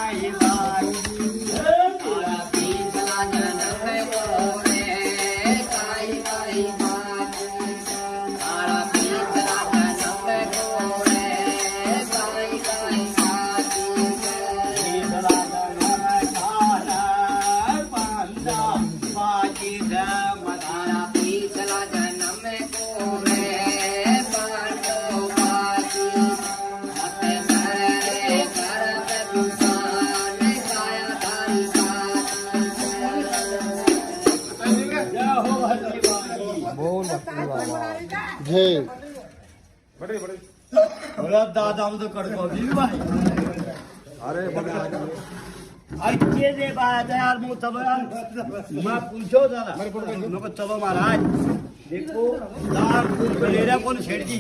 काई बाजी तारा पीतला जन्म गोरे काई काई बाजी तारा पीतला जन्म गोरे काई काई बाजी पीतला जन्म खाना पांडा बाजी धम तारा पीतला जन्म गोरे पांडो बाजी अपने करे करत तुसान काया तारी जय हो हरि बाजी बोल जय बोला दादा हम तो कड़को दी भाई अरे अच्छे से बात है यार मुँह चलो यार मैं पूछो जरा मेरे को चलो महाराज देखो दान फूल ले रहा कौन सेठ जी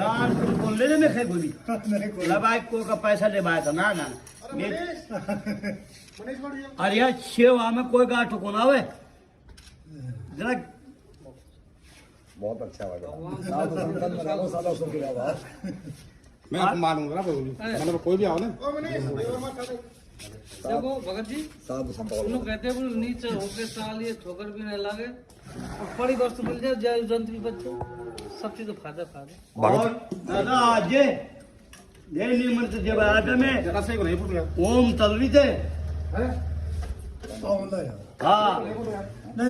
दान फूल कौन ले रहे मैं खेल बोली लबाई को का पैसा ले बाया था ना ना अरे यार सेवा में कोई गाठ को ना आवे जरा बहुत अच्छा लगा मैं मानूंगा ना मतलब कोई भी आओ ना देखो भगत जी साधु संत लोग कहते हैं नीचे होके साल ये ठोकर भी नहीं लगे और बड़ी वस्तु मिल जाए जय जंतु भी बच्चों सब चीज फायदा और दादा आज ये निमंत्रित जब आटे में जरा से नहीं पूछ ओम तलवी थे हैं हाँ